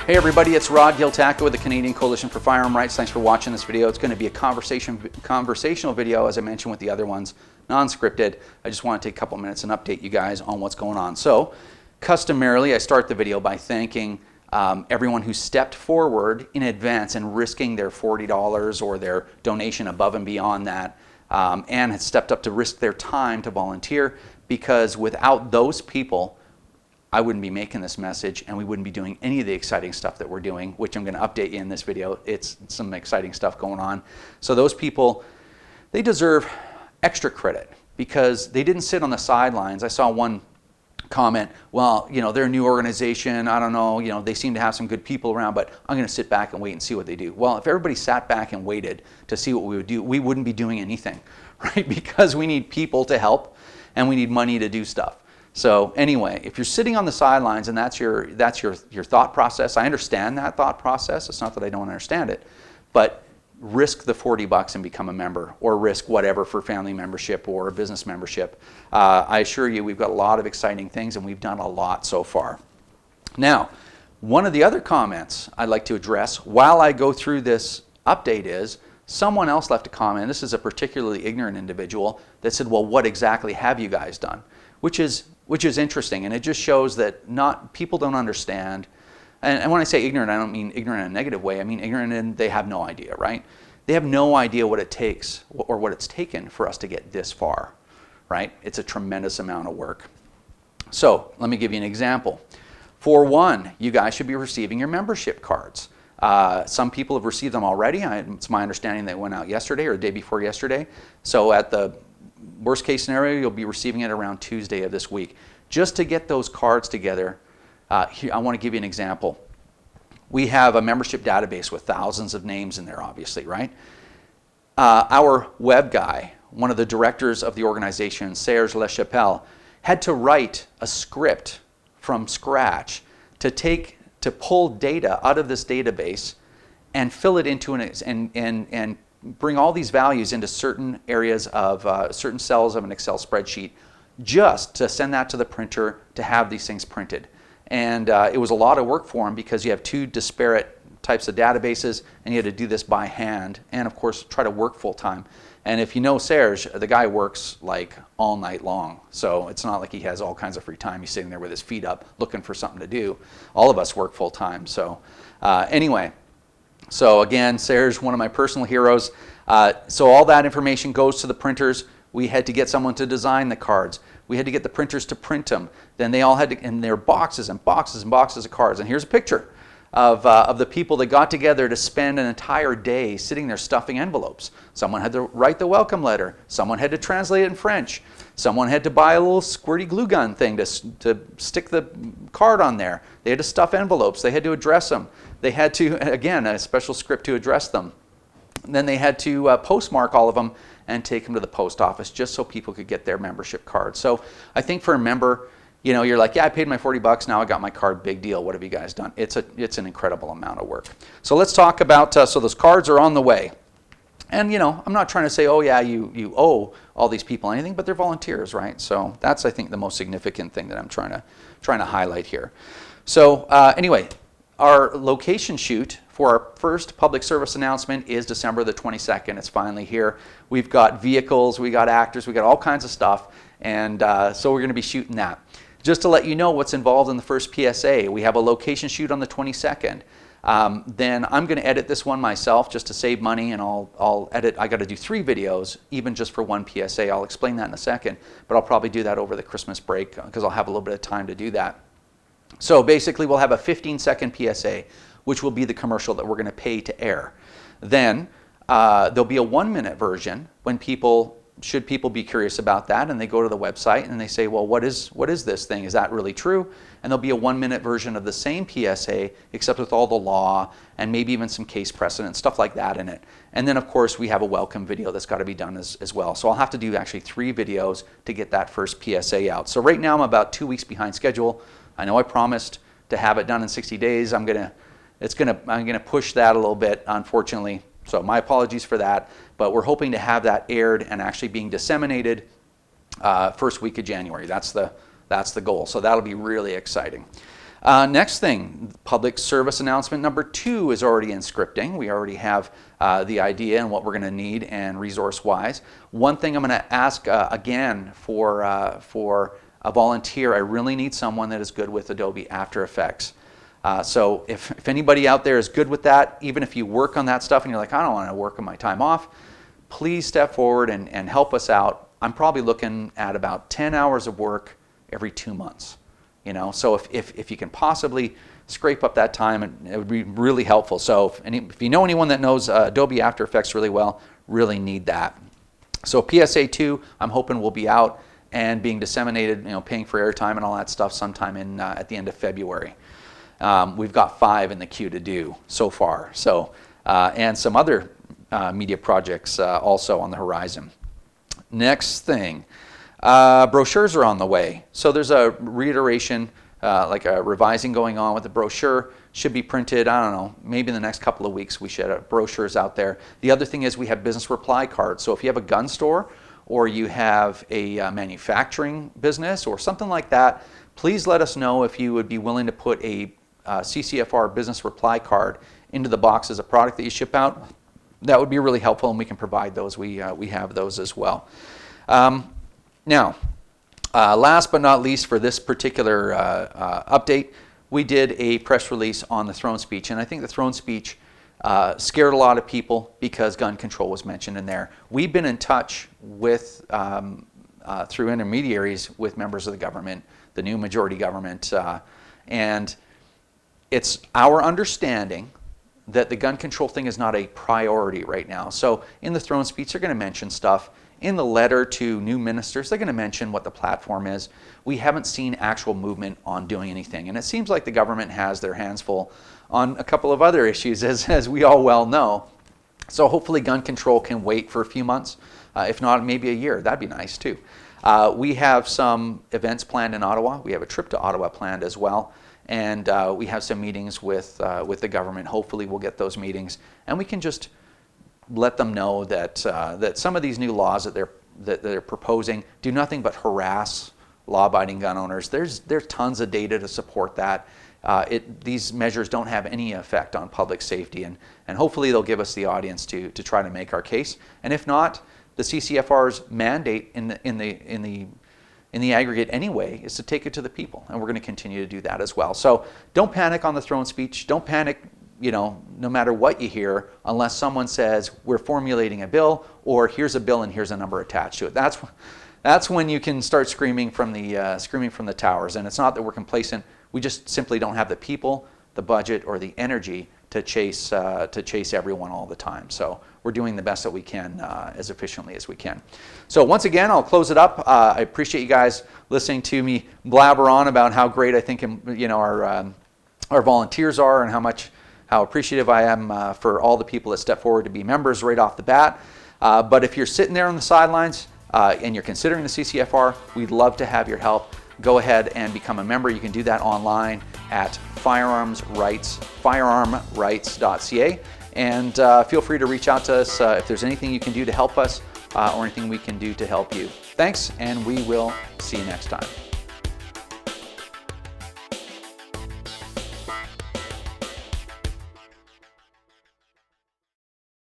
Hey everybody, it's Rod Giltaco with the Canadian Coalition for Firearm Rights. Thanks for watching this video. It's going to be a conversational video, as I mentioned with the other ones, non-scripted. I just want to take a couple minutes and update you guys on what's going on. So, customarily, I start the video by thanking everyone who stepped forward in advance and risking their $40 or their donation above and beyond that, and has stepped up to risk their time to volunteer, because without those people, I wouldn't be making this message and we wouldn't be doing any of the exciting stuff that we're doing, which I'm going to update you in this video. It's some exciting stuff going on. So those people, they deserve extra credit because they didn't sit on the sidelines. I saw one comment, well, you know, they're a new organization, I don't know, you know, they seem to have some good people around, but I'm going to sit back and wait and see what they do. Well, if everybody sat back and waited to see what we would do, we wouldn't be doing anything, right? Because we need people to help and we need money to do stuff. So anyway, if you're sitting on the sidelines and that's your thought process, I understand that thought process. It's not that I don't understand it, but risk the $40 and become a member, or risk whatever for family membership or a business membership. I assure you, we've got a lot of exciting things and we've done a lot so far. Now, one of the other comments I'd like to address while I go through this update is someone else left a comment. This is a particularly ignorant individual that said, well, what exactly have you guys done? Which is interesting, and it just shows that people don't understand. And when I say ignorant, I don't mean ignorant in a negative way. I mean ignorant in they have no idea, right? They have no idea what it takes or what it's taken for us to get this far, right? It's a tremendous amount of work. So let me give you an example. For one, you guys should be receiving your membership cards. Some people have received them already. It's my understanding they went out yesterday or the day before yesterday. So at the worst case scenario, you'll be receiving it around Tuesday of this week. Just to get those cards together, here, I want to give you an example. We have a membership database with thousands of names in there, obviously, right? Our web guy, one of the directors of the organization, Serge Lechapelle, had to write a script from scratch to pull data out of this database and fill it into and bring all these values into certain areas of certain cells of an Excel spreadsheet, just to send that to the printer to have these things printed. And it was a lot of work for him because you have two disparate types of databases and you had to do this by hand and of course try to work full time. And if you know Serge, the guy works like all night long. So it's not like he has all kinds of free time. He's sitting there with his feet up looking for something to do. All of us work full time. So anyway, so again, Serge, one of my personal heroes. So all that information goes to the printers. We had to get someone to design the cards. We had to get the printers to print them. Then they all had to, in their boxes and boxes and boxes of cards. And here's a picture of the people that got together to spend an entire day sitting there stuffing envelopes. Someone had to write the welcome letter. Someone had to translate it in French. Someone had to buy a little squirty glue gun thing to stick the card on there. They had to stuff envelopes. They had to address them. They had to, again, a special script to address them. And then they had to postmark all of them and take them to the post office just so people could get their membership cards. So I think for a member, you know, you're like, yeah, I paid my $40, now I got my card, big deal. What have you guys done? It's an incredible amount of work. So let's talk about, so those cards are on the way. And you know, I'm not trying to say, oh yeah, you owe all these people anything, but they're volunteers, right? So that's, I think, the most significant thing that I'm trying to highlight here. So anyway, our location shoot for our first public service announcement is December the 22nd. It's finally here. We've got vehicles, we got actors, we got all kinds of stuff, and so we're going to be shooting that. Just to let you know what's involved in the first PSA, we have a location shoot on the 22nd. Then I'm going to edit this one myself just to save money, and I'll edit. I got to do 3 videos, even just for one PSA. I'll explain that in a second, but I'll probably do that over the Christmas break because I'll have a little bit of time to do that. So basically, we'll have a 15-second PSA, which will be the commercial that we're going to pay to air. Then there'll be a 1-minute version when should people be curious about that, and they go to the website and they say, well, what is this thing? Is that really true? And there'll be a 1-minute version of the same PSA, except with all the law and maybe even some case precedent, stuff like that in it. And then, of course, we have a welcome video that's got to be done as well. So I'll have to do actually 3 videos to get that first PSA out. So right now I'm about 2 weeks behind schedule. I know I promised to have it done in 60 days. I'm gonna push that a little bit, unfortunately. So my apologies for that, but we're hoping to have that aired and actually being disseminated first week of January. That's the goal. So that'll be really exciting. Next thing, public service announcement number 2 is already in scripting. We already have the idea and what we're going to need and resource-wise. One thing I'm going to ask again for a volunteer, I really need someone that is good with Adobe After Effects. So if anybody out there is good with that, even if you work on that stuff and you're like, I don't want to work on my time off, please step forward and help us out. I'm probably looking at about 10 hours of work every 2 months. You know, so if you can possibly scrape up that time, it would be really helpful. So if you know anyone that knows Adobe After Effects really well, really need that. So PSA 2, I'm hoping will be out and being disseminated, you know, paying for airtime and all that stuff sometime in at the end of February. We've got 5 in the queue to do so far. So and some other media projects also on the horizon. Next thing. Brochures are on the way. So there's a reiteration, like a revising going on with the brochure. Should be printed, I don't know, maybe in the next couple of weeks we should have brochures out there. The other thing is we have business reply cards. So if you have a gun store or you have a manufacturing business or something like that, please let us know if you would be willing to put a CCFR business reply card into the box as a product that you ship out. That would be really helpful, and we can provide those. We have those as well. Now, last but not least for this particular update, we did a press release on the throne speech, and I think the throne speech scared a lot of people because gun control was mentioned in there. We've been in touch with, through intermediaries with members of the government, the new majority government, and it's our understanding that the gun control thing is not a priority right now. So in the throne speech, they're going to mention stuff. In the letter to new ministers, they're going to mention what the platform is. We haven't seen actual movement on doing anything. And it seems like the government has their hands full on a couple of other issues, as we all well know. So hopefully gun control can wait for a few months. If not, maybe a year. That'd be nice too. We have some events planned in Ottawa. We have a trip to Ottawa planned as well. And we have some meetings with the government. Hopefully we'll get those meetings. And we can just let them know that that some of these new laws that they're proposing do nothing but harass law-abiding gun owners. There's tons of data to support that. These measures don't have any effect on public safety, and hopefully they'll give us the audience to try to make our case. And if not, the CCFR's mandate in the aggregate anyway is to take it to the people, and we're going to continue to do that as well. So don't panic on the throne speech. Don't panic, you know, no matter what you hear, unless someone says we're formulating a bill or here's a bill and here's a number attached to it. That's when you can start screaming from the towers. And it's not that we're complacent. We just simply don't have the people, the budget, or the energy to chase everyone all the time. So we're doing the best that we can as efficiently as we can. So once again, I'll close it up. I appreciate you guys listening to me blabber on about how great I think, you know, our volunteers are and how appreciative I am for all the people that step forward to be members right off the bat. But if you're sitting there on the sidelines and you're considering the CCFR, we'd love to have your help. Go ahead and become a member. You can do that online at firearmrights.ca. And feel free to reach out to us if there's anything you can do to help us or anything we can do to help you. Thanks, and we will see you next time.